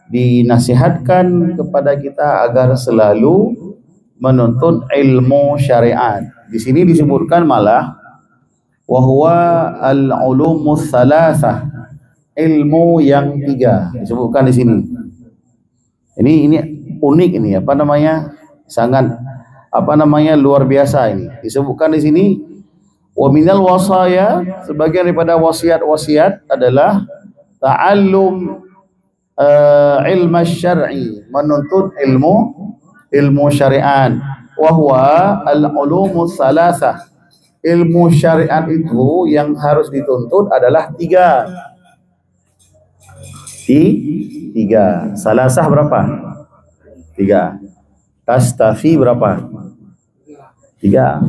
dinasihatkan kepada kita agar selalu menuntut ilmu syariat. Di sini disebutkan malah wahwa al-ulumus salasah, ilmu yang 3 disebutkan di sini. Ini unik ini, sangat luar biasa ini. Disebutkan di sini wa minal wasaya, sebagian daripada wasiat-wasiat adalah ta'allum ilmu syar'i, menuntut ilmu syariat. Wa huwa al-ulumus salasah, ilmu syariat itu yang harus dituntut adalah 3. Salasah berapa? 3. Tastafi berapa? 3.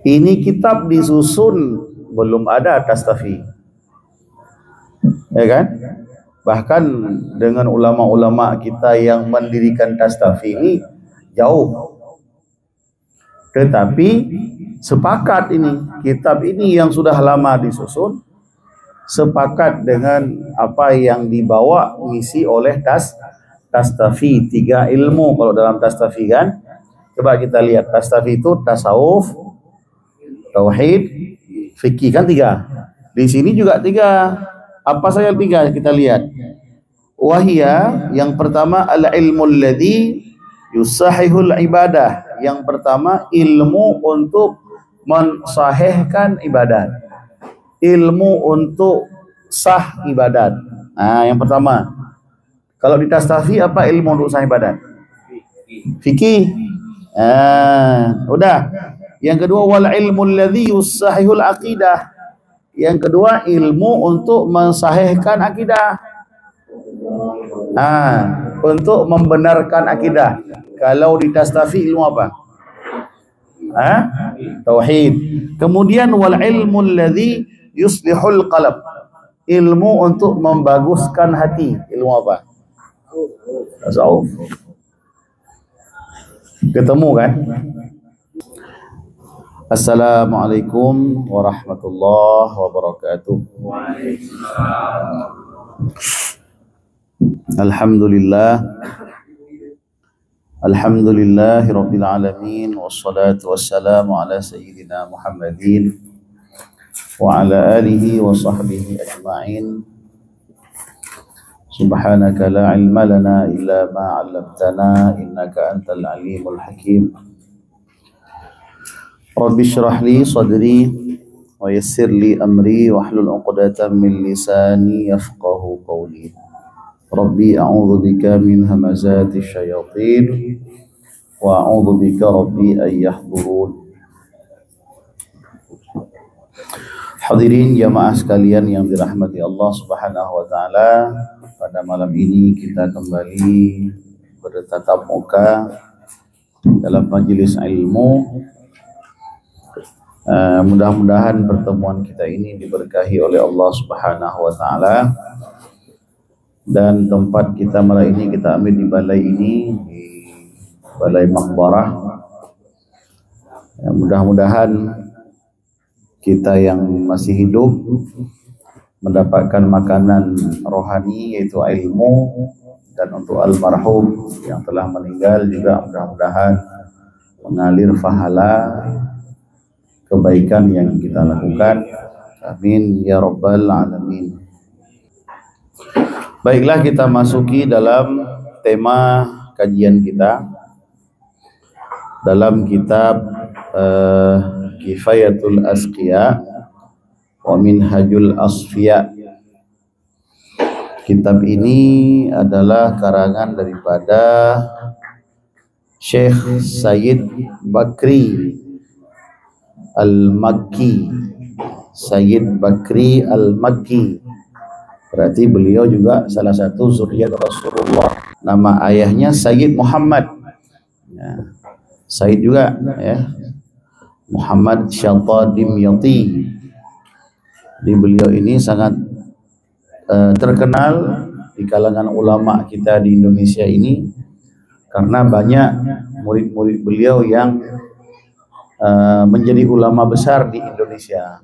Ini kitab disusun belum ada tastafi, ya kan? Bahkan dengan ulama-ulama kita yang mendirikan tastafi ini jauh. Tetapi sepakat ini, kitab ini yang sudah lama disusun, sepakat dengan apa yang dibawa misi oleh tastafi. 3 ilmu kalau dalam tastafi kan. Coba kita lihat, tastafi itu tasawuf, tauhid, fikih kan 3. Di sini juga 3. Apa saja 3 kita lihat. Wahia, yang pertama al-ilmu alladhi yusahihul ibadah. Yang pertama ilmu untuk mensahihkan ibadat. Ilmu untuk sah ibadat. Nah, yang pertama. Kalau di tastafi apa ilmu untuk sah ibadat? Fikih. Udah. Yang kedua wal ilmu alladhi yusahihul aqidah. Yang kedua ilmu untuk mensahihkan akidah. Untuk membenarkan akidah. Kalau di tastafi ilmu apa? Tauhid. Kemudian wal ilmu alladhi yuslihul qalb. Ilmu untuk membaguskan hati. Ilmu apa? Tasawuf. Ketemu kan? Assalamualaikum warahmatullahi wabarakatuh. Alhamdulillah. Alhamdulillahi rabbil alamin, wassalatu wassalamu ala sayyidina Muhammadin wa ala alihi wa sahbihi ajma'in. Subhanaka la ilma lana illa ma 'allamtana innaka antal alimul hakim. Rabbi shrah li sadri wa yassir li amri wahlul 'uqdatam min lisani yafqahu qawli. Rabbi a'udzu bika min hamazati syayatin wa a'udzu bika rabbi an yahdurun. Hadirin jamaah sekalian yang dirahmati Allah Subhanahu wa taala, pada malam ini kita kembali bertatap muka dalam majelis ilmu. Mudah-mudahan pertemuan kita ini diberkahi oleh Allah Subhanahu wa taala. Dan tempat kita malam ini kita ambil di balai ini, di balai Maqbarah. Mudah-mudahan kita yang masih hidup mendapatkan makanan rohani yaitu ilmu, dan untuk almarhum yang telah meninggal juga mudah-mudahan mengalir pahala kebaikan yang kita lakukan. Amin ya rabbal alamin. Baiklah, kita masuki dalam tema kajian kita dalam kitab Kifayatul Asqiya wa Minhajul Asfiya. Kitab ini adalah karangan daripada Syekh Sayyid Bakri Al-Makki. Sayyid Bakri Al-Makki, berarti beliau juga salah satu zuriat Rasulullah. Nama ayahnya Sayyid Muhammad, ya. Sayyid juga, ya, Muhammad Syatadimyati. Di beliau ini sangat terkenal di kalangan ulama kita di Indonesia ini karena banyak murid-murid beliau yang menjadi ulama besar di Indonesia.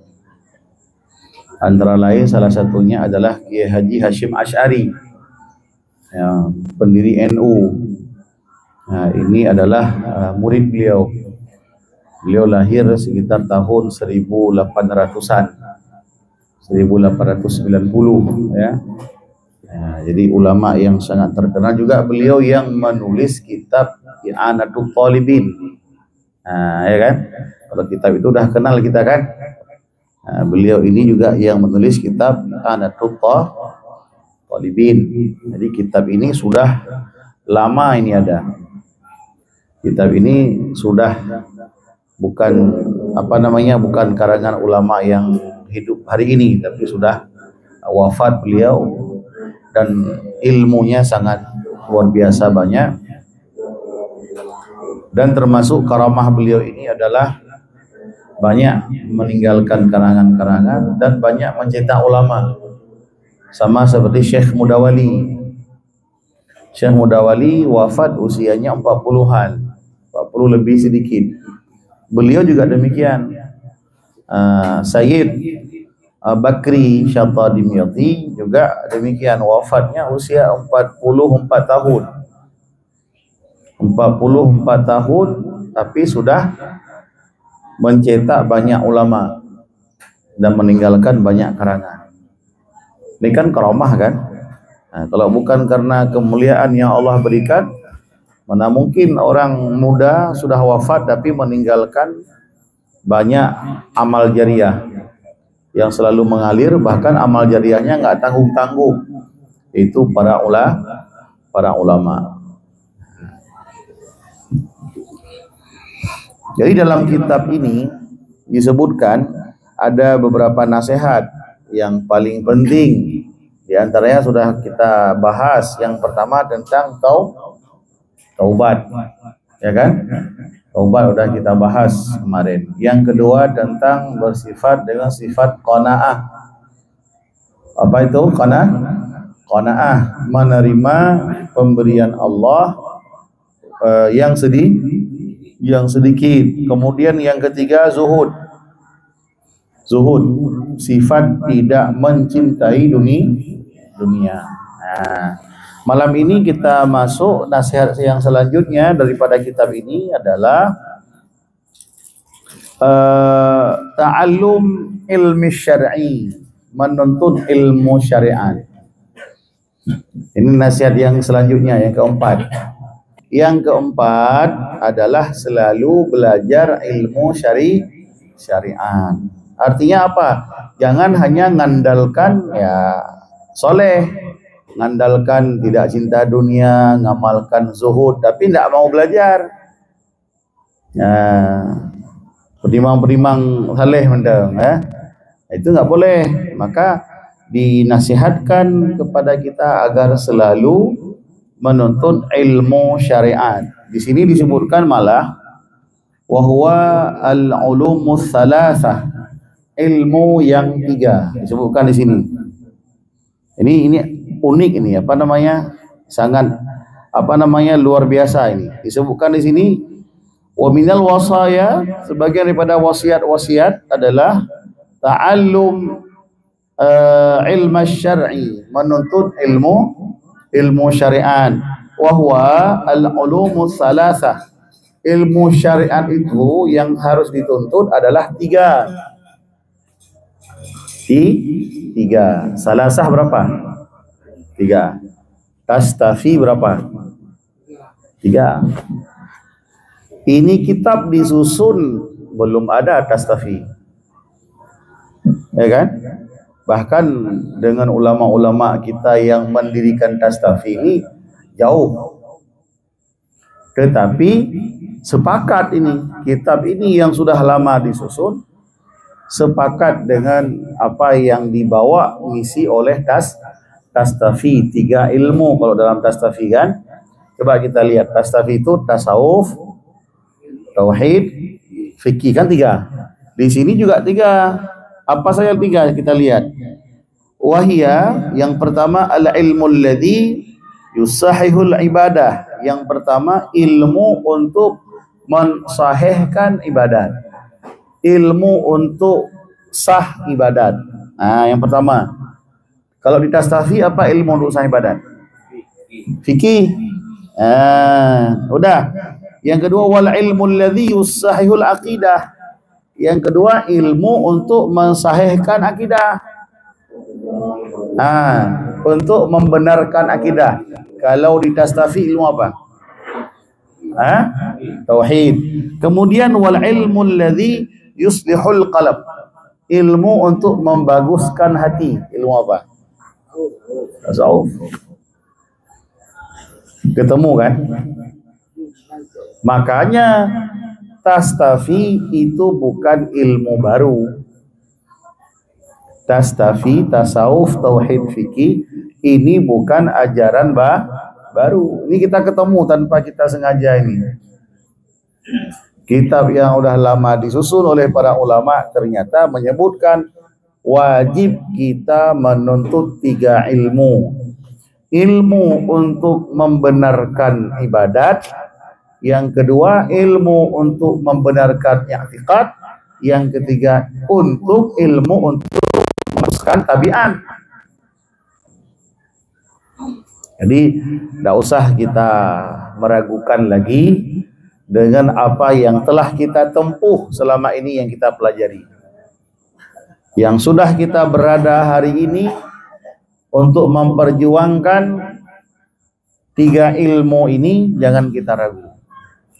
Antara lain salah satunya adalah Kiai Haji Hashim Asy'ari. ya, pendiri NU. Nah, ini adalah murid beliau. Beliau lahir sekitar tahun 1800-an, 1890 ya. Nah, jadi ulama yang sangat terkenal juga. Beliau yang menulis kitab I'anatul Talibin. Nah, ya kan? Kalau kitab itu udah kenal kita kan? Nah, beliau ini juga yang menulis kitab I'anatul Talibin. Jadi kitab ini sudah lama ini ada. Kitab ini sudah bukan bukan karangan ulama yang hidup hari ini, tapi sudah wafat beliau, dan ilmunya sangat luar biasa banyak. Dan termasuk karamah beliau ini adalah banyak meninggalkan karangan-karangan dan banyak mencetak ulama, sama seperti Syekh Mudawali. Syekh Mudawali wafat usianya 40-an, 40 lebih sedikit. Beliau juga demikian. Sayyid Bakri Syatadimyati juga demikian, wafatnya usia 44 tahun. 44 tahun tapi sudah mencetak banyak ulama dan meninggalkan banyak karangan. Ini kan karamah kan? Nah, kalau bukan karena kemuliaan yang Allah berikan, mana mungkin orang muda sudah wafat tapi meninggalkan banyak amal jariah yang selalu mengalir, bahkan amal jariahnya nggak tanggung-tanggung. Itu para ulama. Jadi dalam kitab ini disebutkan ada beberapa nasihat yang paling penting. Di antaranya sudah kita bahas. Yang pertama tentang taubat, ya kan? Taubat udah kita bahas kemarin. Yang kedua tentang bersifat dengan sifat qanaah. Apa itu qanaah? Menerima pemberian Allah yang sedikit. Kemudian yang ketiga zuhud, sifat tidak mencintai dunia. Nah, malam ini kita masuk nasihat yang selanjutnya daripada kitab ini adalah ta'allum ilmi syar'i, menuntut ilmu syariat. Ini nasihat yang selanjutnya, yang keempat. Yang keempat adalah selalu belajar ilmu syariat. Artinya apa? Jangan hanya ngandalkan ya soleh, ngandalkan tidak cinta dunia, ngamalkan zuhud, tapi tidak mau belajar. Perimang-perimang saleh mendeng, itu nggak boleh. Maka dinasihatkan kepada kita agar selalu menuntut ilmu syariat. Di sini disebutkan malah wahwa al-ulumus salasah, ilmu yang 3 disebutkan di sini. Ini unik ini, sangat luar biasa ini. Disebutkan di sini wa minal wasaya, sebagian daripada wasiat-wasiat adalah ta'allum ilmu syar'i, menuntut ilmu syariat. Wa huwa al-ulumus salasah, ilmu syariat itu yang harus dituntut adalah 3. Salasah berapa? 3. Tastafi berapa? 3. Ini kitab disusun belum ada tastafi, ya kan? Bahkan dengan ulama-ulama kita yang mendirikan tastafi ini jauh. Tetapi sepakat ini, kitab ini yang sudah lama disusun, sepakat dengan apa yang dibawa misi oleh tastafi 3 ilmu. Kalau dalam tastafi kan, coba kita lihat, tastafi itu tasawuf, tauhid, fikih, kan 3. Di sini juga 3. Apa saja 3? Kita lihat. Wahia, yang pertama al-ilmu alladhi yusahihul ibadah. Yang pertama ilmu untuk mensahihkan ibadat, ilmu untuk sah ibadat. Nah, yang pertama. Kalau di tastafi apa ilmu untuk sah ibadat? Fikih. Udah. Yang kedua wal ilmu alladhi yusahihul aqidah. Yang kedua ilmu untuk mensahihkan akidah. Untuk membenarkan akidah. Kalau di Tastafi ilmu apa? Tauhid. Kemudian wal ilmu alladhi yuslihul qalb. Ilmu untuk membaguskan hati. Ilmu apa? Tasawuf. Ketemu kan? Makanya Tastafi itu bukan ilmu baru. Tastafi, tasawuf, tauhid, fikih ini bukan ajaran baru. Ini kita ketemu tanpa kita sengaja ini. Kitab yang udah lama disusun oleh para ulama ternyata menyebutkan wajib kita menuntut 3 ilmu. Ilmu untuk membenarkan ibadat, yang kedua ilmu untuk membenarkan i'tiqad, yang ketiga untuk ilmu untuk memasukkan tabiat. Jadi tidak usah kita meragukan lagi dengan apa yang telah kita tempuh selama ini yang kita pelajari. Yang sudah kita berada hari ini untuk memperjuangkan 3 ilmu ini, jangan kita ragu.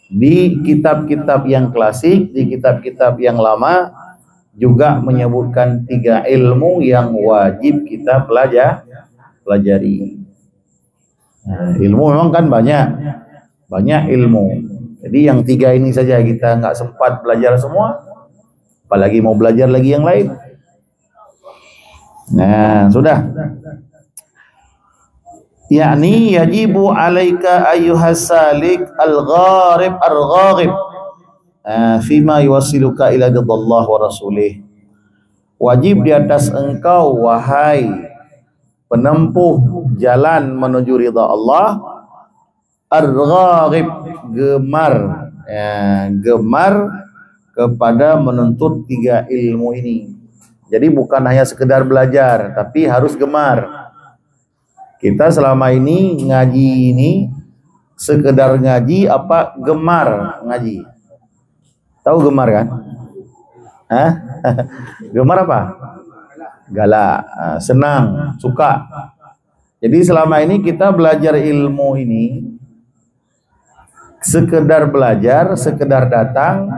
Di kitab-kitab yang klasik, di kitab-kitab yang lama juga menyebutkan 3 ilmu yang wajib kita pelajari. Ilmu memang kan banyak ilmu. Jadi yang 3 ini saja kita nggak sempat belajar semua, apalagi mau belajar lagi yang lain. Sudah. Yakni yajibu alaika ayyuhas salik al-gharib ar-raghib fima yuwassiluka ila ridallah wa rasulih. Wajib di atas engkau wahai penempuh jalan menuju ridha Allah, ar-raghib gemar kepada menuntut 3 ilmu ini. Jadi bukan hanya sekedar belajar, tapi harus gemar. Kita selama ini ngaji ini sekedar ngaji apa gemar ngaji? Tahu gemar kan? Gemar apa? Galak, senang, suka. Jadi selama ini kita belajar ilmu ini sekedar belajar, sekedar datang,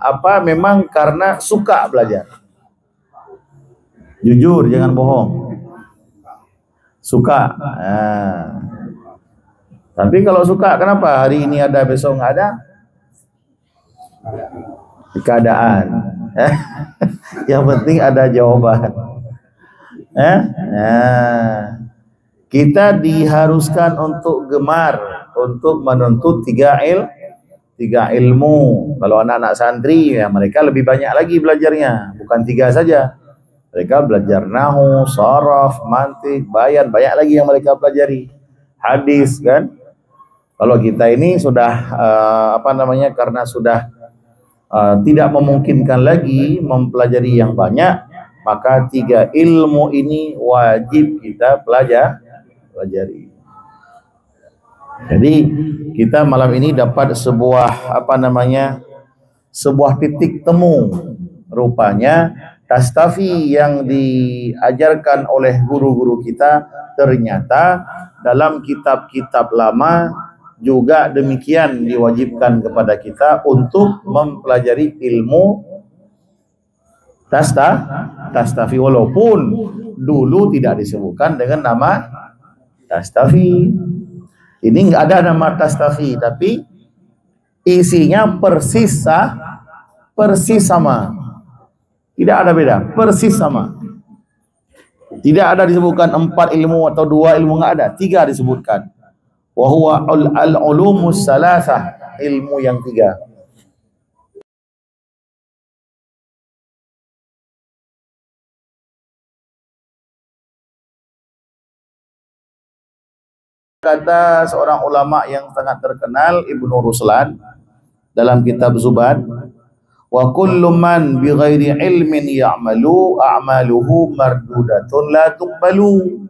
apa memang karena suka belajar? Jujur, jangan bohong. Suka. Tapi kalau suka, kenapa hari ini ada, besok nggak ada? Keadaan. Yang penting ada jawaban. Kita diharuskan untuk gemar, untuk menuntut 3 ilmu. Kalau anak-anak santri, ya mereka lebih banyak lagi belajarnya, bukan 3 saja. Mereka belajar nahu, saraf, mantik, bayan, banyak lagi yang mereka pelajari. Hadis kan. Kalau kita ini sudah karena sudah tidak memungkinkan lagi mempelajari yang banyak, maka 3 ilmu ini wajib kita pelajari. Jadi kita malam ini dapat sebuah sebuah titik temu. Rupanya Tastafi yang diajarkan oleh guru-guru kita ternyata dalam kitab-kitab lama juga demikian diwajibkan kepada kita untuk mempelajari ilmu Tastafi, walaupun dulu tidak disebutkan dengan nama Tastafi. Ini nggak ada nama Tastafi, tapi isinya persis sama. Tidak ada beda, persis sama. Tidak ada disebutkan 4 ilmu atau 2 ilmu, nggak ada, 3 disebutkan. Wa huwa al-ulumus salasah, ilmu yang 3. Kata seorang ulama yang sangat terkenal, Ibnu Ruslan, dalam kitab Zubad, wa kullu man bi ghairi ilmin ya'malu a'maluhu mardudatun la tuqbalu.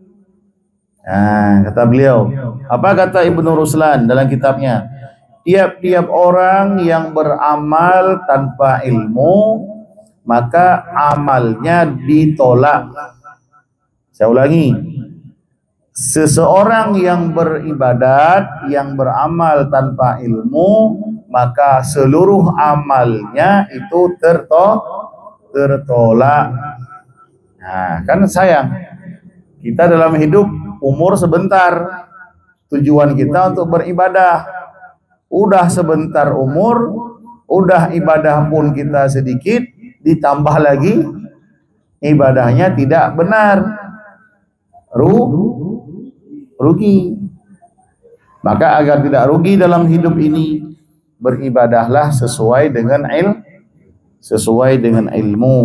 Kata beliau, apa kata Ibnu Ruslan dalam kitabnya? Tiap-tiap orang yang beramal tanpa ilmu, maka amalnya ditolak. Saya ulangi, seseorang yang beribadat, yang beramal tanpa ilmu, maka seluruh amalnya itu tertolak. Nah, kan sayang, kita dalam hidup umur sebentar, tujuan kita untuk beribadah. Udah sebentar umur, udah ibadah pun kita sedikit, ditambah lagi ibadahnya tidak benar, rugi. Maka agar tidak rugi dalam hidup ini, beribadahlah sesuai dengan ilmu.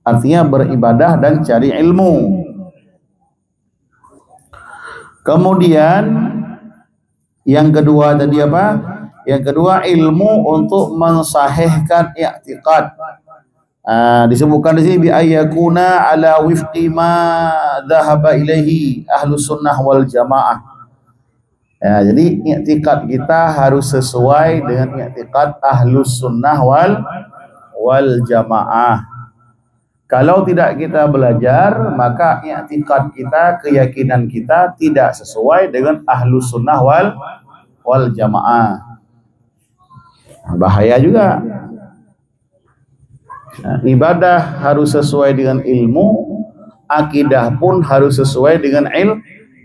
Artinya beribadah dan cari ilmu. Kemudian yang kedua tadi apa? Yang kedua, ilmu untuk mensahihkan i'tiqad. Disebutkan di sini bi ayyakuna ala wifqi ma dhahaba ilaihi ahlus sunnah wal jamaah. Jadi i'tiqad kita harus sesuai dengan i'tiqad ahlus sunnah wal jamaah. Kalau tidak kita belajar, maka i'tiqad kita, keyakinan kita tidak sesuai dengan ahlus sunnah wal jamaah. Bahaya juga. Ibadah harus sesuai dengan ilmu, akidah pun harus sesuai dengan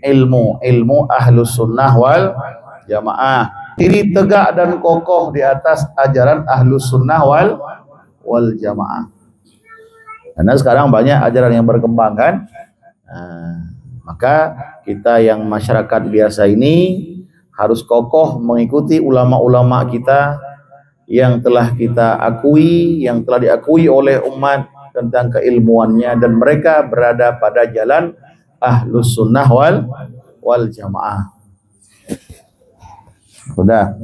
ilmu ahlus sunnah wal jamaah. Diri tegak dan kokoh di atas ajaran ahlus sunnah wal jamaah. Karena sekarang banyak ajaran yang berkembang kan. Maka kita yang masyarakat biasa ini harus kokoh mengikuti ulama-ulama kita yang telah kita akui, yang telah diakui oleh umat tentang keilmuannya, dan mereka berada pada jalan ahlus sunnah wal jamaah. Sudah.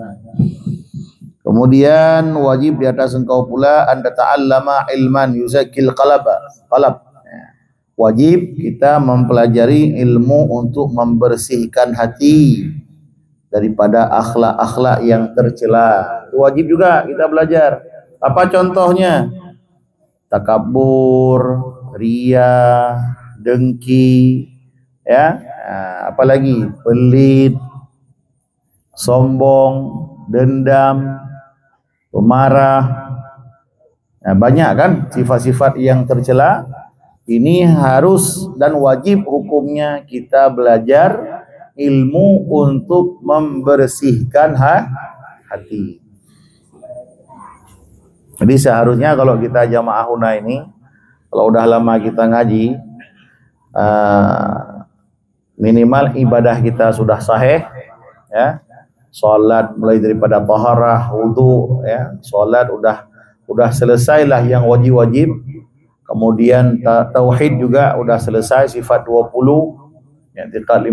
Kemudian wajib di atas engkau pula anda ta'allama ilman yuzakil qalab. Wajib kita mempelajari ilmu untuk membersihkan hati daripada akhlak-akhlak yang tercela. Wajib juga kita belajar. Apa contohnya? Takabur, riya, dengki, ya, apalagi pelit, sombong, dendam, pemarah. Banyak kan sifat-sifat yang tercela. Ini harus dan wajib hukumnya kita belajar ilmu untuk membersihkan hati. Jadi seharusnya kalau kita jamaah Huna ini, kalau udah lama kita ngaji, minimal ibadah kita sudah sahih, ya. Salat mulai daripada taharah, wudu, ya. Salat udah selesailah yang wajib-wajib. Kemudian tauhid juga udah selesai, sifat 20, i'tiqad 50,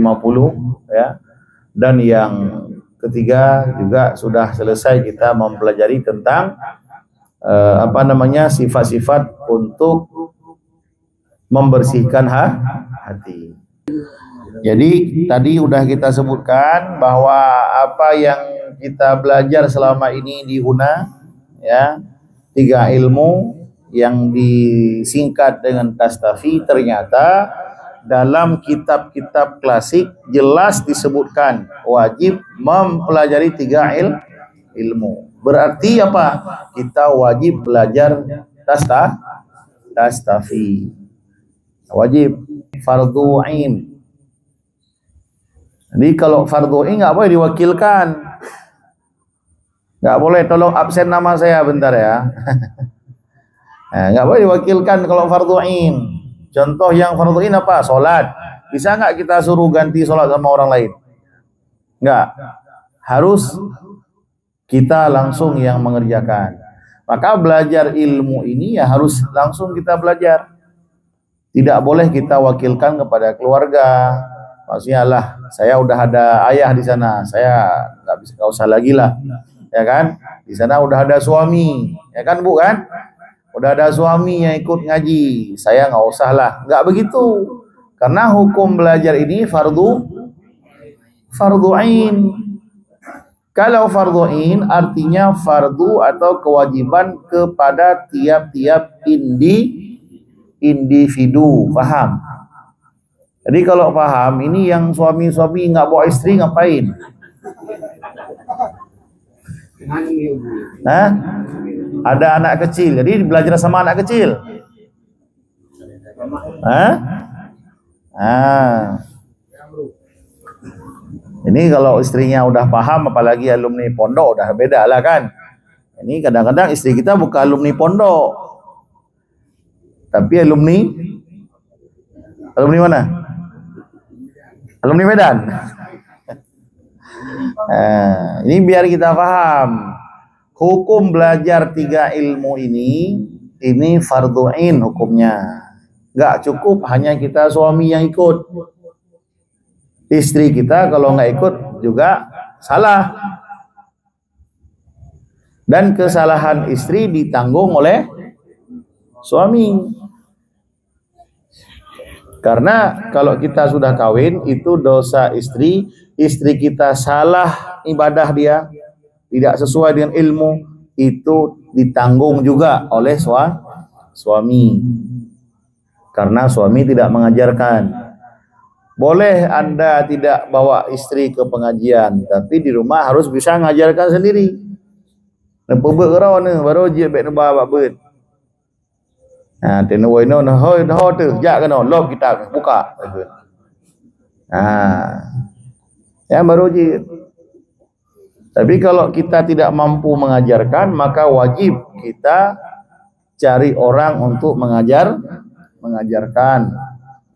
ya. Dan yang ketiga juga sudah selesai kita mempelajari tentang sifat-sifat untuk membersihkan hati. Jadi tadi udah kita sebutkan bahwa apa yang kita belajar selama ini di Huna, ya, 3 ilmu yang disingkat dengan Tastafi, ternyata dalam kitab-kitab klasik jelas disebutkan wajib mempelajari 3 ilmu. Berarti apa? Kita wajib belajar Tastafi. Wajib, fardhu ain. Jadi kalau fardhu ain nggak boleh diwakilkan. Nggak boleh, tolong absen nama saya bentar ya. Nggak boleh diwakilkan kalau fardhu ain. Contoh yang fardhu ain apa? Salat. Bisa nggak kita suruh ganti salat sama orang lain? Nggak. Harus kita langsung yang mengerjakan. Maka belajar ilmu ini ya harus langsung kita belajar. Tidak boleh kita wakilkan kepada keluarga. Maksudnya lah, saya udah ada ayah di sana, saya nggak usah lagi lah, ya kan? Di sana udah ada suami, ya kan Bu kan? Udah ada suami yang ikut ngaji, saya nggak usah lah. Nggak begitu. Karena hukum belajar ini fardu ain. Kalau fardu ain artinya fardu atau kewajiban kepada tiap-tiap individu. Paham? Jadi kalau paham, ini yang suami-suami nggak bawa istri ngapain? Hah? Ada anak kecil, jadi belajar sama anak kecil. Hah? Ini kalau istrinya udah paham, apalagi alumni pondok, udah beda lah kan. Ini kadang-kadang istri kita bukan alumni pondok, tapi alumni mana? Alumni Medan. Ini biar kita paham. Hukum belajar 3 ilmu ini fardu ain hukumnya. Nggak cukup hanya kita suami yang ikut. Istri kita kalau nggak ikut juga salah. Dan kesalahan istri ditanggung oleh suami. Karena kalau kita sudah kawin, itu dosa istri kita salah ibadah dia, tidak sesuai dengan ilmu, itu ditanggung juga oleh suami. Karena suami tidak mengajarkan. Boleh Anda tidak bawa istri ke pengajian, tapi di rumah harus bisa mengajarkan sendiri. Nepebek kerana baru je bek nebah bet. Tenu wino hoi tu, jak kena lob kita buka. Ya baru je. Tapi kalau kita tidak mampu mengajarkan, maka wajib kita cari orang untuk mengajarkan.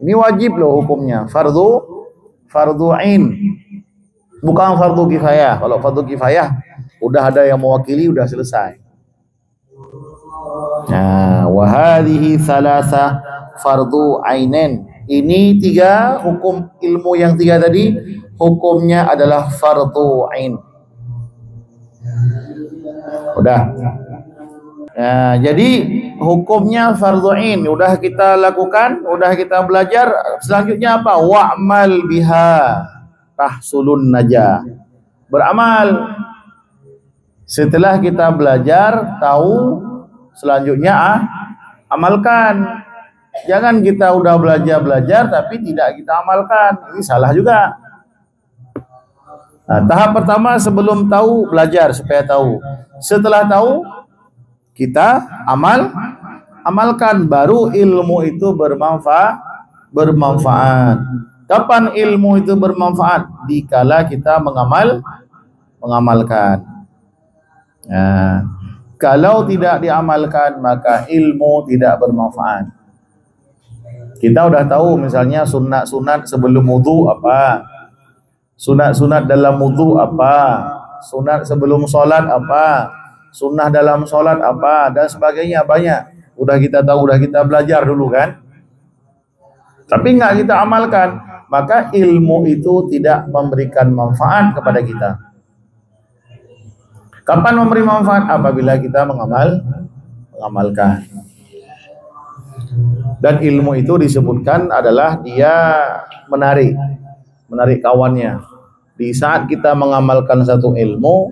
Ini wajib loh hukumnya, fardu ain. Bukan fardu kifayah. Kalau fardu kifayah udah ada yang mewakili, udah selesai. Wa hadhihi thalatha fardu ainin. Ini 3 hukum ilmu yang 3 tadi, hukumnya adalah fardu ain. Udah. Jadi hukumnya fardhu ain udah kita lakukan, udah kita belajar. Selanjutnya apa? Wa'mal biha tahsulun najah. Beramal. Setelah kita belajar, tahu, selanjutnya amalkan. Jangan kita udah belajar tapi tidak kita amalkan. Ini salah juga. Tahap pertama sebelum tahu, belajar supaya tahu. Setelah tahu, kita amalkan, baru ilmu itu bermanfaat. Kapan ilmu itu bermanfaat? Dikala kita mengamalkan. Kalau tidak diamalkan, maka ilmu tidak bermanfaat. Kita udah tahu misalnya sunat-sunat sebelum wudu apa, sunat-sunat dalam wudu apa, sunat sebelum sholat apa, sunnah dalam sholat apa, dan sebagainya banyak. Udah kita tahu, udah kita belajar dulu kan. Tapi nggak kita amalkan, maka ilmu itu tidak memberikan manfaat kepada kita. Kapan memberi manfaat? Apabila kita mengamalkan. Dan ilmu itu disebutkan adalah dia menarik kawannya. Di saat kita mengamalkan satu ilmu,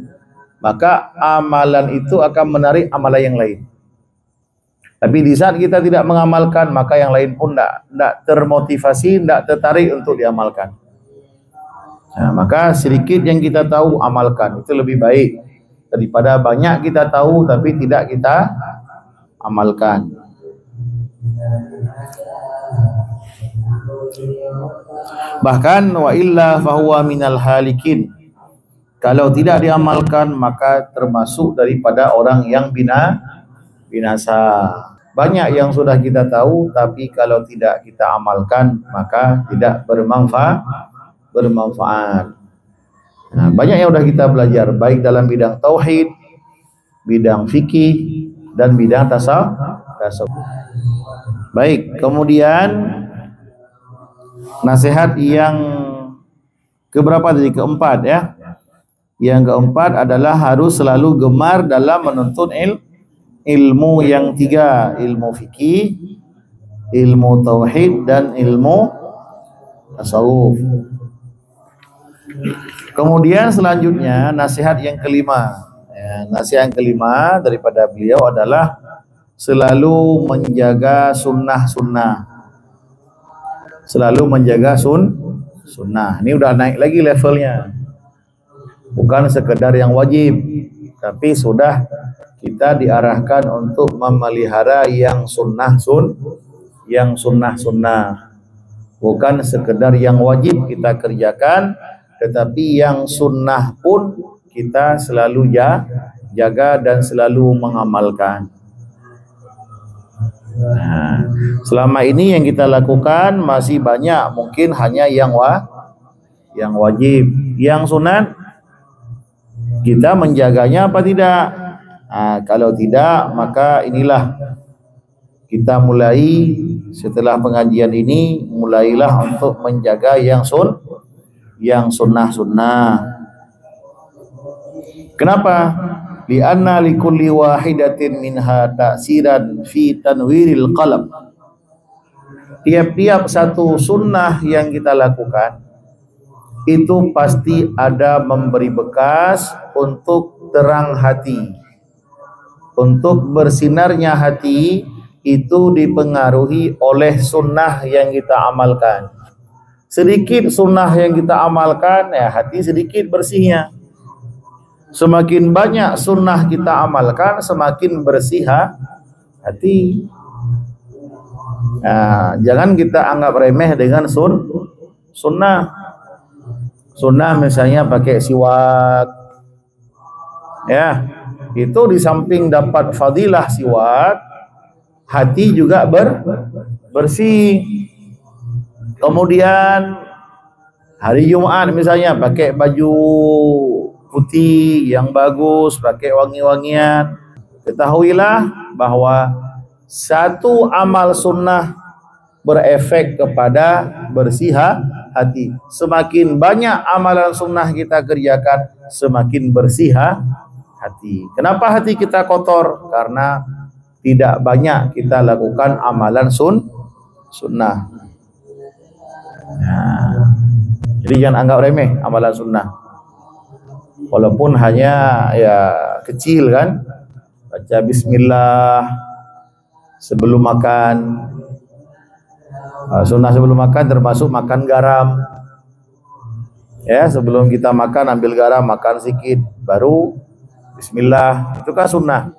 maka amalan itu akan menarik amalan yang lain. Tapi di saat kita tidak mengamalkan, maka yang lain pun tidak termotivasi, tidak tertarik untuk diamalkan. Maka sedikit yang kita tahu, amalkan. Itu lebih baik daripada banyak kita tahu tapi tidak kita amalkan. Bahkan wa illa fahuwa minal halikin. Kalau tidak diamalkan, maka termasuk daripada orang yang binasa. Banyak yang sudah kita tahu, tapi kalau tidak kita amalkan, maka tidak bermanfaat. Banyak yang sudah kita belajar, baik dalam bidang tauhid, bidang fikih, dan bidang tasawuf. Baik, kemudian nasihat yang keberapa tadi? Keempat ya. Yang keempat adalah harus selalu gemar dalam menuntut ilmu yang 3, ilmu fikih, ilmu tauhid, dan ilmu tasawuf. Kemudian selanjutnya nasihat yang kelima. Ya, nasihat yang kelima daripada beliau adalah selalu menjaga sunnah-sunnah. Selalu menjaga sunnah. Ini udah naik lagi levelnya. Bukan sekedar yang wajib, tapi sudah kita diarahkan untuk memelihara yang sunnah. Bukan sekedar yang wajib kita kerjakan, tetapi yang sunnah pun kita selalu jaga dan selalu mengamalkan. Nah, selama ini yang kita lakukan masih banyak, mungkin hanya yang wajib. Yang sunat kita menjaganya apa tidak? Nah, kalau tidak, maka inilah kita mulai setelah pengajian ini, mulailah untuk menjaga yang sunnah. Kenapa? Li'anna likulli wahidatin minha ta'siran fi tanwiril qalb. Tiap-tiap satu sunnah yang kita lakukan itu pasti ada memberi bekas untuk terang hati. Untuk bersinarnya hati itu dipengaruhi oleh sunnah yang kita amalkan. Sedikit sunnah yang kita amalkan, ya hati sedikit bersihnya. Semakin banyak sunnah kita amalkan, semakin bersih hati. Nah, jangan kita anggap remeh dengan sunnah. Sunnah misalnya pakai siwak. Ya, itu di samping dapat fadilah siwak, hati juga bersih. Kemudian hari Jumat misalnya pakai baju putih yang bagus, pakai wangi-wangian. Ketahuilah bahwa satu amal sunnah berefek kepada bersih hati. Semakin banyak amalan sunnah kita kerjakan, semakin bersih hati. Kenapa hati kita kotor? Karena tidak banyak kita lakukan amalan sunnah. Nah, jadi jangan anggap remeh amalan sunnah. Walaupun hanya ya kecil kan, baca bismillah sebelum makan. Sunnah sebelum makan termasuk makan garam. Ya, sebelum kita makan ambil garam, makan sedikit, baru bismillah. Itu kan sunnah.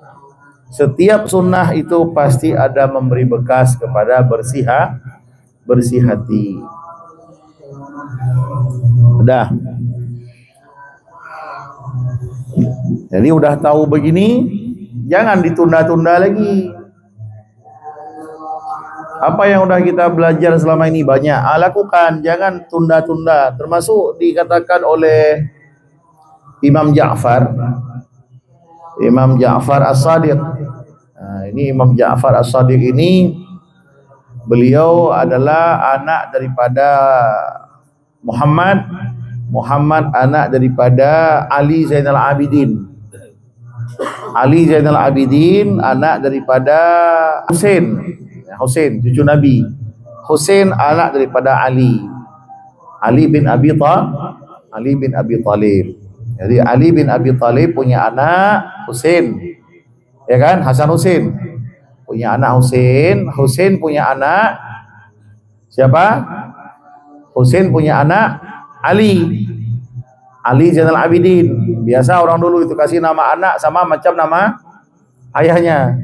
Setiap sunnah itu pasti ada memberi bekas kepada bersih hati. Udah. Jadi udah tahu begini, jangan ditunda-tunda lagi. Apa yang udah kita belajar selama ini banyak, lakukan, jangan tunda-tunda. Termasuk dikatakan oleh Imam Ja'far As-Sadiq. Nah, ini Imam Ja'far As-Sadiq ini, beliau adalah anak daripada Muhammad anak daripada Ali Zainal Abidin. Ali Zainal Abidin anak daripada Husain cucu Nabi. Husain anak daripada Ali bin Abi Talib. Jadi Ali bin Abi Talib punya anak Husain, ya kan? Hasan Husain punya anak Husain punya anak siapa? Husain punya anak Ali Zainal Abidin. Biasa orang dulu itu kasih nama anak sama macam nama ayahnya,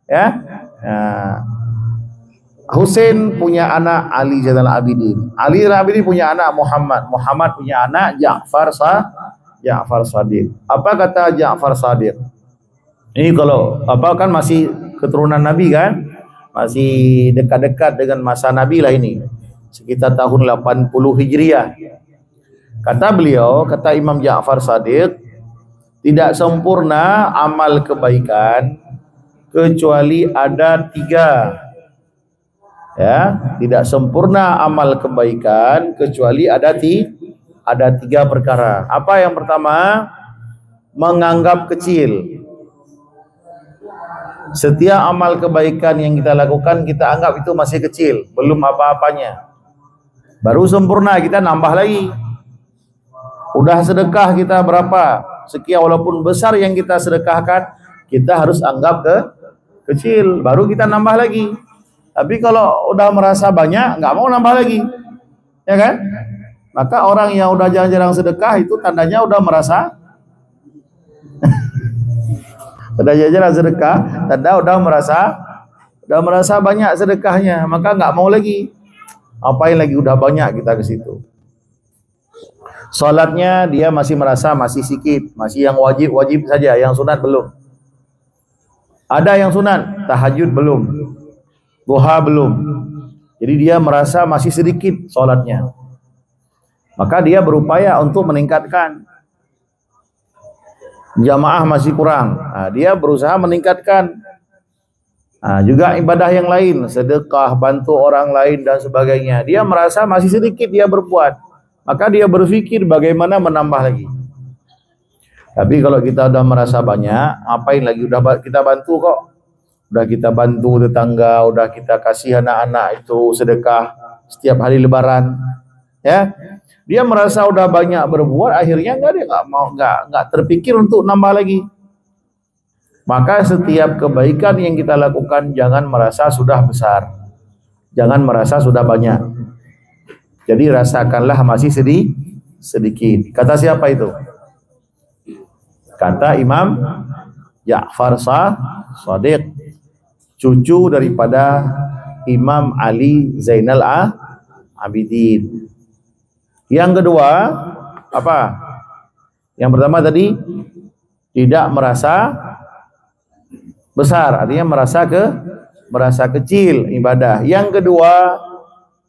ya. Nah, Husain punya anak Ali Zainal Abidin. Ali Zainal Abidin punya anak Muhammad punya anak Ja'far Shadiq. Apa kata Ja'far Shadiq? Ini kalau apa kan masih keturunan Nabi kan? Masih dekat-dekat dengan masa Nabi lah ini. Sekitar tahun 80 Hijriah. Kata beliau, kata Imam Ja'far Shadiq, tidak sempurna amal kebaikan kecuali ada 3. Ya, tidak sempurna amal kebaikan kecuali ada 3 perkara. Apa yang pertama? Menganggap kecil. Setiap amal kebaikan yang kita lakukan, kita anggap itu masih kecil, belum apa-apanya. Baru sempurna kita nambah lagi. Udah sedekah kita berapa? Sekian, walaupun besar yang kita sedekahkan, kita harus anggap kecil. Baru kita nambah lagi. Tapi kalau udah merasa banyak, nggak mau nambah lagi. Ya kan? Maka orang yang udah jarang-jarang sedekah itu tandanya udah merasa udah jarang sedekah, tanda udah merasa banyak sedekahnya, maka nggak mau lagi. Apain lagi, udah banyak kita ke situ. Salatnya dia masih merasa masih sikit, masih yang wajib saja, yang sunat belum. Ada yang sunat, tahajud belum, duha belum. Jadi dia merasa masih sedikit salatnya. Maka dia berupaya untuk meningkatkan. Jamaah masih kurang, dia berusaha meningkatkan. Juga ibadah yang lain, sedekah, bantu orang lain dan sebagainya. Dia merasa masih sedikit dia berbuat, maka dia berpikir bagaimana menambah lagi. Tapi kalau kita udah merasa banyak, apain lagi, udah kita bantu kok. Udah kita bantu tetangga, udah kita kasih anak-anak itu sedekah setiap hari lebaran. Ya. Dia merasa udah banyak berbuat, akhirnya dia nggak terpikir untuk nambah lagi. Maka setiap kebaikan yang kita lakukan jangan merasa sudah besar, jangan merasa sudah banyak. Jadi rasakanlah masih sedikit. Kata siapa itu? Kata Imam Ja'far Shadiq, cucu daripada Imam Ali Zainal Abidin. Yang kedua, apa? Yang pertama tadi tidak merasa besar, artinya merasa kecil ibadah. Yang kedua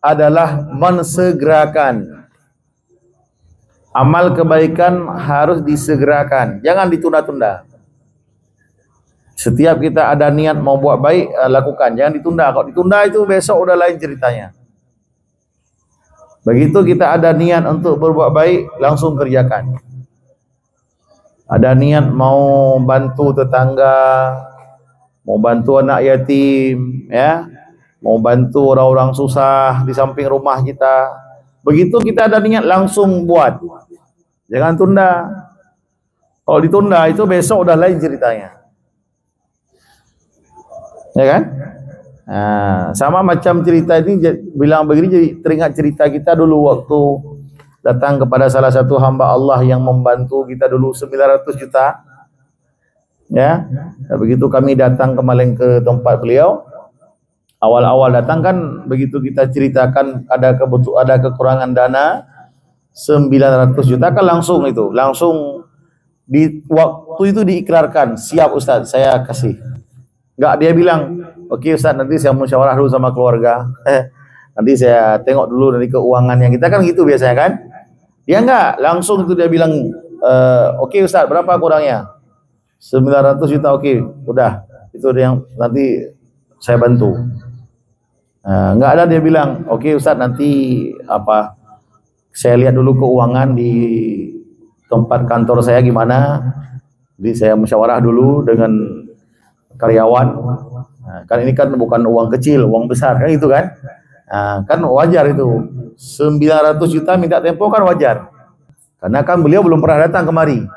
adalah mensegerakan. Amal kebaikan harus disegerakan, jangan ditunda-tunda. Setiap kita ada niat mau buat baik, lakukan, jangan ditunda. Kalau ditunda itu besok udah lain ceritanya. Begitu kita ada niat untuk berbuat baik, langsung kerjakan. Ada niat mau bantu tetangga, mau bantu anak yatim, ya, mau bantu orang-orang susah di samping rumah kita. Begitu kita ada niat, langsung buat. Jangan tunda. Kalau ditunda itu besok udah lain ceritanya. Ya kan? Sama macam cerita ini bilang begini, jadi teringat cerita kita dulu waktu datang kepada salah satu hamba Allah yang membantu kita dulu 900 juta. Ya. Dan begitu kami datang kemarin ke tempat beliau, awal-awal datang kan begitu kita ceritakan ada kekurangan dana 900 juta kan langsung di waktu itu diikrarkan, siap Ustaz saya kasih. Enggak, dia bilang, oke Ustaz, nanti saya musyawarah dulu sama keluarga. Nanti saya tengok dulu dari keuangannya. Kita kan gitu biasanya kan? Dia enggak, langsung itu dia bilang, oke Ustaz, berapa kurangnya? 900 juta, oke, udah. Itu yang nanti saya bantu. Enggak ada, dia bilang, oke Ustaz, nanti saya lihat dulu keuangan di tempat kantor saya gimana. Jadi saya musyawarah dulu dengan karyawan. Kan ini kan bukan uang kecil, uang besar kan itu kan. Kan wajar itu. 900 juta minta tempo kan wajar. Karena kan beliau belum pernah datang kemari.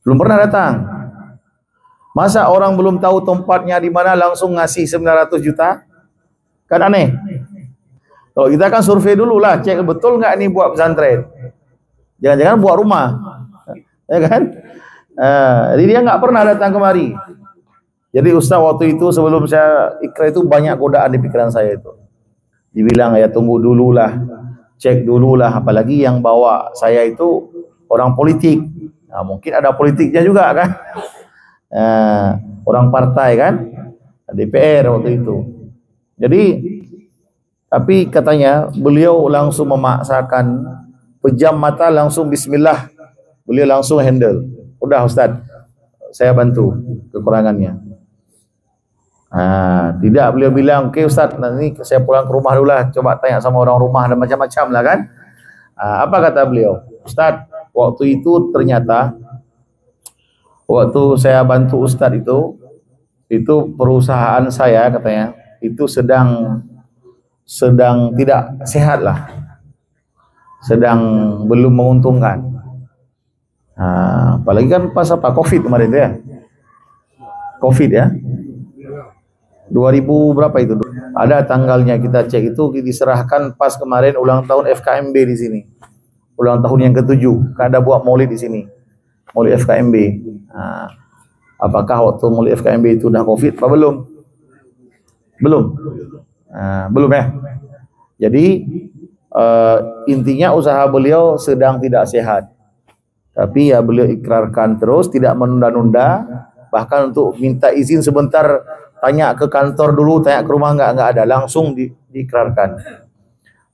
Belum pernah datang. Masa orang belum tahu tempatnya di mana langsung ngasih 900 juta? Kan aneh. Kalau kita kan survei dulu lah, cek betul nggak ini buat pesantren. Jangan-jangan buat rumah. Ya kan? Jadi dia nggak pernah datang kemari. Jadi Ustaz waktu itu sebelum saya ikrar itu banyak godaan di pikiran saya itu. Dibilang ya tunggu dululah, cek dululah, apalagi yang bawa saya itu orang politik. Mungkin ada politiknya juga kan. Orang partai kan, DPR waktu itu. Jadi tapi katanya beliau langsung memaksakan, pejam mata langsung bismillah. Beliau langsung handle. Udah Ustaz, saya bantu kekurangannya. Tidak beliau bilang, oke Ustaz, nanti saya pulang ke rumah dulu lah, coba tanya sama orang rumah dan macam-macam lah kan. Apa kata beliau? Ustaz, waktu itu ternyata waktu saya bantu Ustaz itu perusahaan saya katanya itu sedang sedang tidak sehat lah, sedang belum menguntungkan. Apalagi kan pas apa COVID kemarin tu ya, COVID ya, 2000 berapa itu? Ada tanggalnya, kita cek itu diserahkan pas kemarin ulang tahun FKMB di sini. Ulang tahun yang ke-7. Ada buat maulid di sini. Maulid FKMB. Apakah waktu maulid FKMB itu dah COVID apa belum? Belum. Belum ya. Jadi intinya usaha beliau sedang tidak sehat. Tapi ya beliau ikrarkan terus, tidak menunda-nunda, bahkan untuk minta izin sebentar, tanya ke kantor dulu, tanya ke rumah enggak ada, langsung diikrarkan.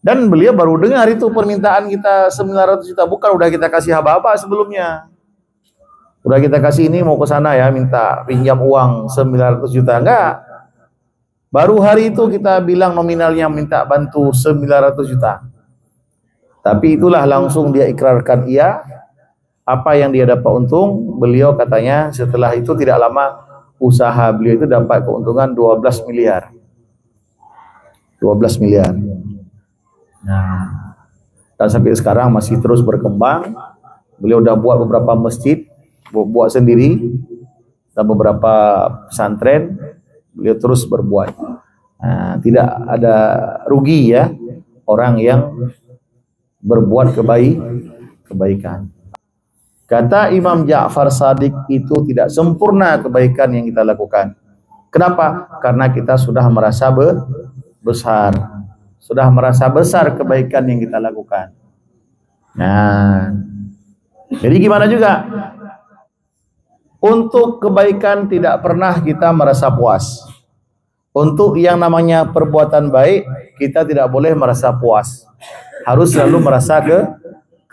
Dan beliau baru dengar itu permintaan kita 900 juta, bukan udah kita kasih haba-haba sebelumnya. Udah kita kasih ini mau ke sana ya, minta pinjam uang 900 juta, enggak. Baru hari itu kita bilang nominalnya minta bantu 900 juta. Tapi itulah langsung dia ikrarkan iya. Apa yang dia dapat untung, beliau katanya setelah itu tidak lama usaha beliau itu dapat keuntungan 12 miliar. 12 miliar. Nah, dan sampai sekarang masih terus berkembang. Beliau udah buat beberapa masjid, buat sendiri, dan beberapa pesantren, beliau terus berbuat. Nah, tidak ada rugi ya orang yang berbuat kebaikan. Kata Imam Ja'far Shadiq, itu tidak sempurna kebaikan yang kita lakukan. Kenapa? Karena kita sudah merasa besar. Sudah merasa besar kebaikan yang kita lakukan. Nah, jadi gimana juga? Untuk kebaikan tidak pernah kita merasa puas. Untuk yang namanya perbuatan baik, kita tidak boleh merasa puas. Harus selalu merasa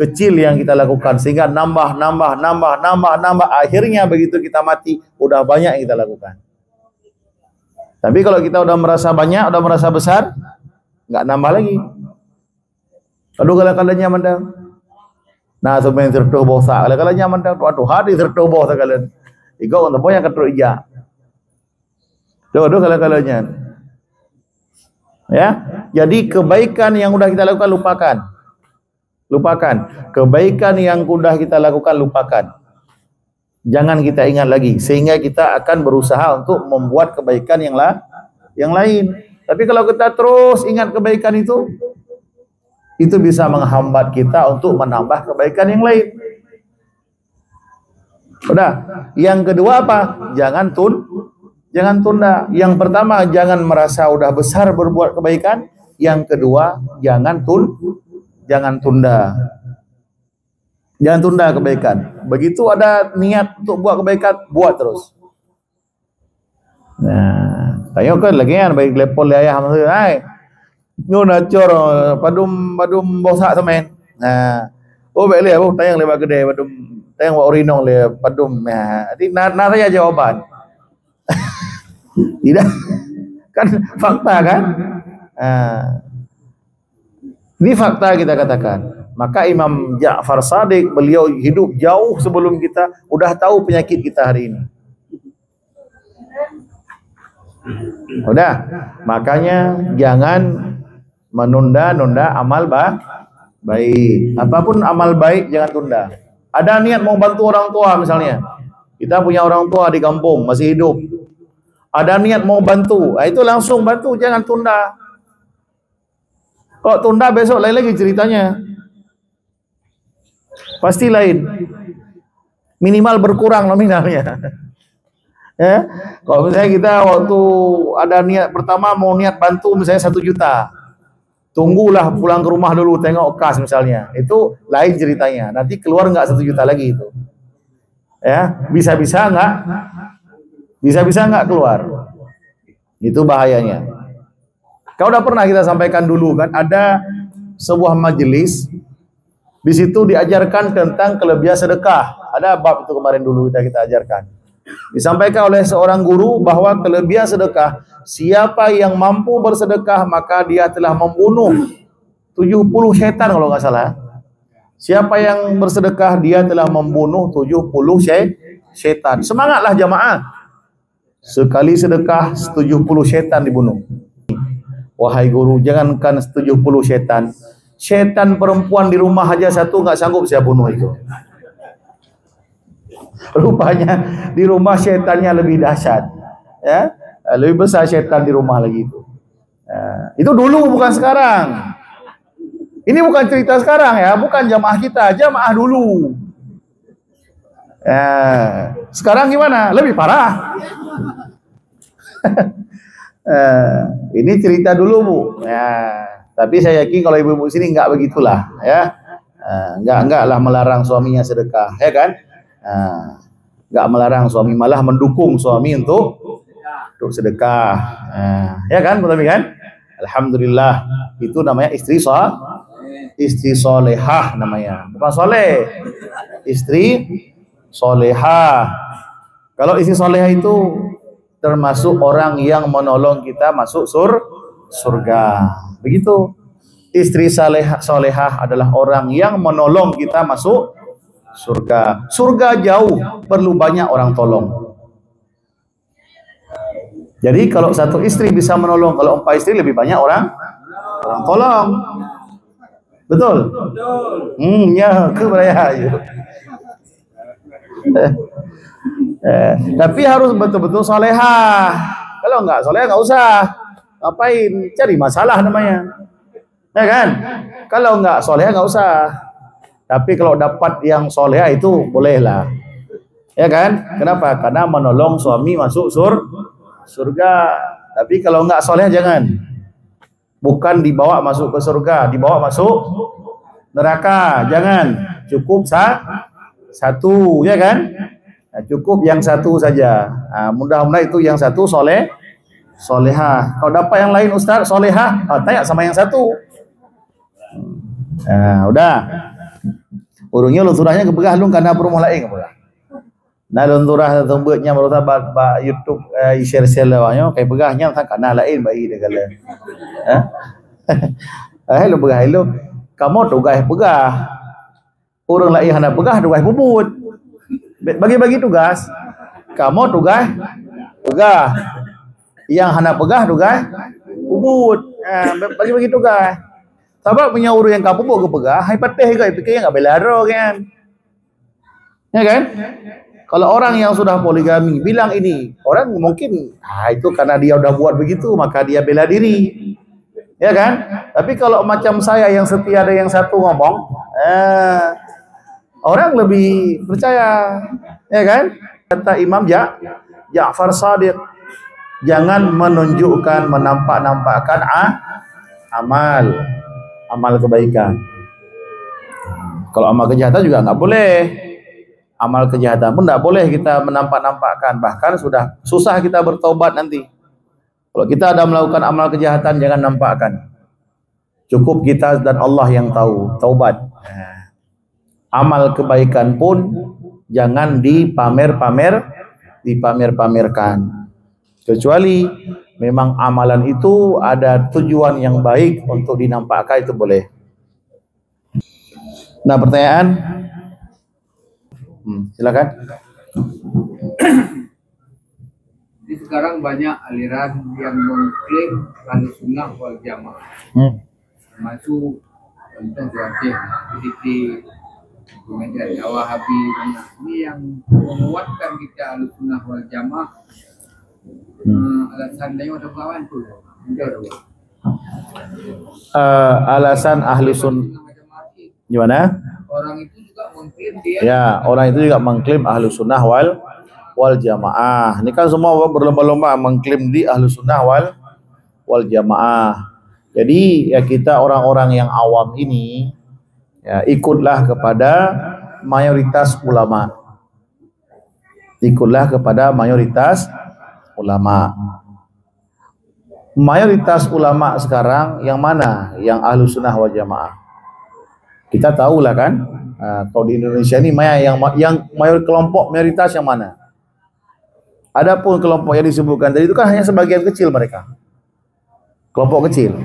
kecil yang kita lakukan, sehingga nambah. Akhirnya begitu kita mati, udah banyak yang kita lakukan. Tapi kalau kita udah merasa banyak, udah merasa besar, nggak nambah lagi. Aduh kalau-kalanya mandang. Nah, sebenarnya tertuh bosa. Kalau-kalanya mandang, aduh hadi tertuh bosa kalian. Ikaw untuk yang ketuh ija. Aduh kalau-kalanya. Ya, jadi kebaikan yang udah kita lakukan lupakan. Kebaikan yang sudah kita lakukan lupakan. Jangan kita ingat lagi, sehingga kita akan berusaha untuk membuat kebaikan yang lain. Tapi kalau kita terus ingat kebaikan itu bisa menghambat kita untuk menambah kebaikan yang lain. Udah. Yang kedua apa? Jangan tunda. Yang pertama, jangan merasa udah besar berbuat kebaikan. Yang kedua, jangan tunda. Jangan tunda kebaikan. Begitu ada niat untuk buat kebaikan, buat terus. Nah, tayo kan lagi kan baik lepol ayah maksud ai. Nu nacor padum bosak semen. Nah, baik le tayang le gede padum tayang wa orinong le padum. Nah, jadi naraya jawaban. Tidak. Kan fakta kan? Ini fakta kita katakan. Maka Imam Ja'far Shadiq, beliau hidup jauh sebelum kita, udah tahu penyakit kita hari ini. Udah, makanya jangan menunda-nunda amal baik. Apapun amal baik jangan tunda. Ada niat mau bantu orang tua misalnya. Kita punya orang tua di kampung masih hidup. Ada niat mau bantu, itu langsung bantu, jangan tunda. Kalau tunda besok lain lagi ceritanya. Pasti lain. Minimal berkurang nominalnya. Ya. Kalau misalnya kita waktu ada niat pertama mau niat bantu misalnya 1 juta. Tunggulah pulang ke rumah dulu tengok kas misalnya. Itu lain ceritanya. Nanti keluar enggak 1 juta lagi itu. Ya, bisa-bisa enggak keluar. Itu bahayanya. Kau udah pernah kita sampaikan dulu kan, ada sebuah majelis, di situ diajarkan tentang kelebihan sedekah. Ada bab itu kemarin dulu kita ajarkan. Disampaikan oleh seorang guru bahwa kelebihan sedekah, siapa yang mampu bersedekah maka dia telah membunuh 70 setan kalau nggak salah. Siapa yang bersedekah dia telah membunuh 70 setan. Semangatlah jamaah. Sekali sedekah 70 setan dibunuh. Wahai guru, jangankan 70 setan. Setan perempuan di rumah aja satu nggak sanggup saya bunuh itu. Rupanya di rumah setannya lebih dahsyat. Ya, lebih besar setan di rumah lagi itu. Itu dulu, bukan sekarang. Ini bukan cerita sekarang ya, bukan jamaah kita, jamaah dulu. Sekarang gimana? Lebih parah. Ini cerita dulu, Bu. Tapi saya yakin kalau ibu-ibu sini enggak begitulah, ya. Enggaklah melarang suaminya sedekah, ya kan? Enggak melarang suami, malah mendukung suami untuk sedekah. Ya kan, betul kan? Alhamdulillah, itu namanya istri solehah namanya, bukan soleh. Istri solehah. Kalau istri solehah itu termasuk orang yang menolong kita masuk surga. Begitu. Istri solehah adalah orang yang menolong kita masuk surga. Surga jauh, perlu banyak orang tolong. Jadi kalau satu istri bisa menolong, kalau 4 istri lebih banyak orang tolong. Betul? Ya, tapi harus betul-betul solehah. Kalau enggak solehah enggak usah. Ngapain? Cari masalah namanya. Ya kan? Kalau enggak solehah enggak usah. Tapi kalau dapat yang solehah itu bolehlah. Ya kan? Kenapa? Karena menolong suami masuk surga. Tapi kalau enggak solehah jangan. Bukan dibawa masuk ke surga, dibawa masuk neraka. Jangan. Cukup satu, ya kan? Cukup yang satu saja. Mudah-mudahan itu yang satu solehah. Kalau dapat yang lain Ustaz solehah, tanya sama yang satu. Udah. Urungnya lunturahnya kepegah lung karena perumah lain kepegah. Nah lunturah tumbuknya merota ba YouTube share lawanya kayak pegahnya tak karena lain bagi dia kala. Hello pegah hello. Kamu tugas pegah. Urang lain hendak pegah tugas bubut. Bagi-bagi tugas. Kamu tugas pegah. Yang hendak pegah tugas bubut. Bagi-bagi tugas. Sebab punya urang yang kapu ke pegah, hai patih ke pikir enggak belaro kan. Ya kan? Kalau orang yang sudah poligami bilang ini, orang mungkin itu karena dia udah buat begitu maka dia bela diri. Ya kan? Tapi kalau macam saya yang setia ada yang satu ngomong, orang lebih percaya. Ya kan? Kata Imam Ja'far Shadiq, jangan menunjukkan menampak-nampakkan amal kebaikan. Kalau amal kejahatan juga nggak boleh. Amal kejahatan pun tidak boleh kita menampak-nampakkan. Bahkan sudah susah kita bertobat nanti. Kalau kita ada melakukan amal kejahatan, jangan nampakkan. Cukup kita dan Allah yang tahu. Taubat. Amal kebaikan pun jangan dipamerkan. Kecuali memang amalan itu ada tujuan yang baik untuk dinampakkan, itu boleh. Nah, pertanyaan? Silakan. Jadi sekarang banyak aliran yang mengklaim Ahlussunnah wal Jamaah. Termasuk contoh Aceh, PDP, kemudian Wahabi, ini yang menguatkan kita Ahlussunnah wal Jamaah. Alasan dia ada kawan tu. Alasan Ahlussunnah gimana? Orang itu juga mengklaim dia. Ya, orang itu juga mengklaim Ahlussunnah wal Jamaah. Ini kan semua berlomba-lomba mengklaim di Ahlussunnah wal Jamaah. Jadi ya kita orang-orang yang awam ini ya ikutlah kepada mayoritas ulama. Ikutlah kepada mayoritas ulama. Mayoritas ulama sekarang yang mana? Yang Ahlussunnah wal Jamaah. Kita tahulah kan, kalau di Indonesia ini yang kelompok mayoritas yang mana? Adapun kelompok yang disebutkan tadi itu kan hanya sebagian kecil mereka, kelompok kecil.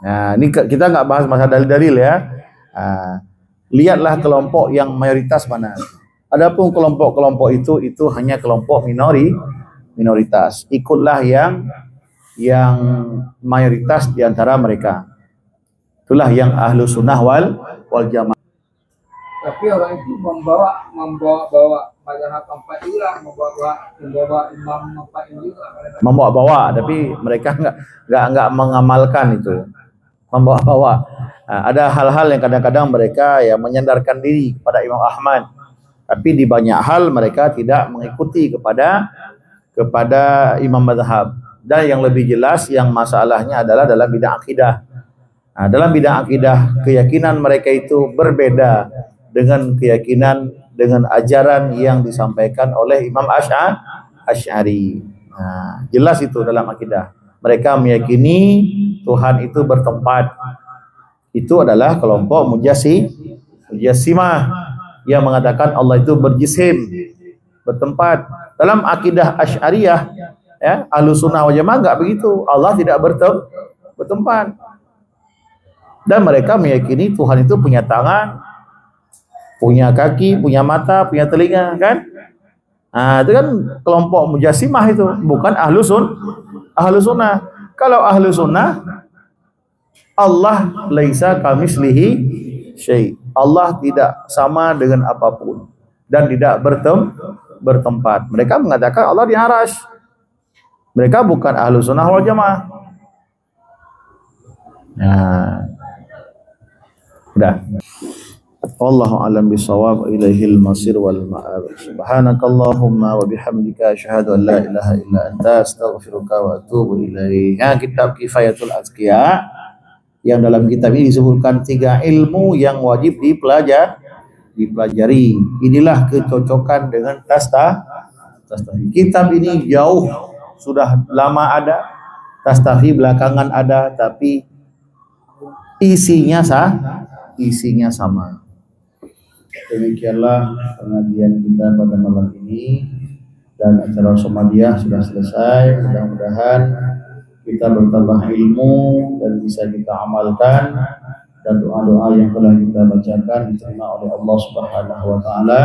Nah, ini kita nggak bahas masalah dalil-dalil ya. Lihatlah kelompok yang mayoritas mana. Adapun kelompok-kelompok itu hanya kelompok minoritas. Ikutlah yang yang mayoritas di antara mereka. Itulah yang ahlu sunnah wal jamaah. Tapi orang itu membawa mazhab empat juga, membawa imam empat juga. Membawa-bawa, tapi mereka nggak mengamalkan itu. Membawa-bawa. Nah, ada hal-hal yang kadang-kadang mereka ya menyandarkan diri kepada Imam Ahmad, tapi di banyak hal mereka tidak mengikuti kepada imam mazhab. Dan yang lebih jelas yang masalahnya adalah dalam bidang akidah. Nah, dalam bidang akidah keyakinan mereka itu berbeda dengan keyakinan dengan ajaran yang disampaikan oleh Imam Asy'ari. Nah, jelas itu dalam akidah. Mereka meyakini Tuhan itu bertempat. Itu adalah kelompok Mujassimah yang mengatakan Allah itu berjisim, bertempat. Dalam akidah Asy'ariyah, ya, Ahlussunnah wal Jamaah enggak begitu. Allah tidak bertempat. Dan mereka meyakini Tuhan itu punya tangan, punya kaki, punya mata, punya telinga, kan? Nah, itu kan kelompok Mujassimah itu, bukan Ahlussunnah. Kalau Ahlussunnah, Allah laisa kamitslihi syai'. Allah tidak sama dengan apapun dan tidak bertempat. Mereka mengatakan Allah di arasy. Mereka bukan Ahlussunnah wal Jamaah. Nah, udah. Wallahu a'lam bishawab, ilaihil masir wal ma'ab. Subhanakallahumma wa bihamdika asyhadu an la ilaha illa anta astaghfiruka wa atubu ilaik. Kitab Kifayatul Azkiya, yang dalam kitab ini disebutkan 3 ilmu yang wajib dipelajari. Inilah kecocokan dengan Tastafi. Kitab ini jauh sudah lama ada, Tastafi belakangan ada, tapi isinya sama. Demikianlah pengajian kita pada malam ini, dan acara Somadiah sudah selesai. Mudah-mudahan kita bertambah ilmu dan bisa kita amalkan, dan doa-doa yang telah kita bacakan diterima oleh Allah Subhanahu wa taala.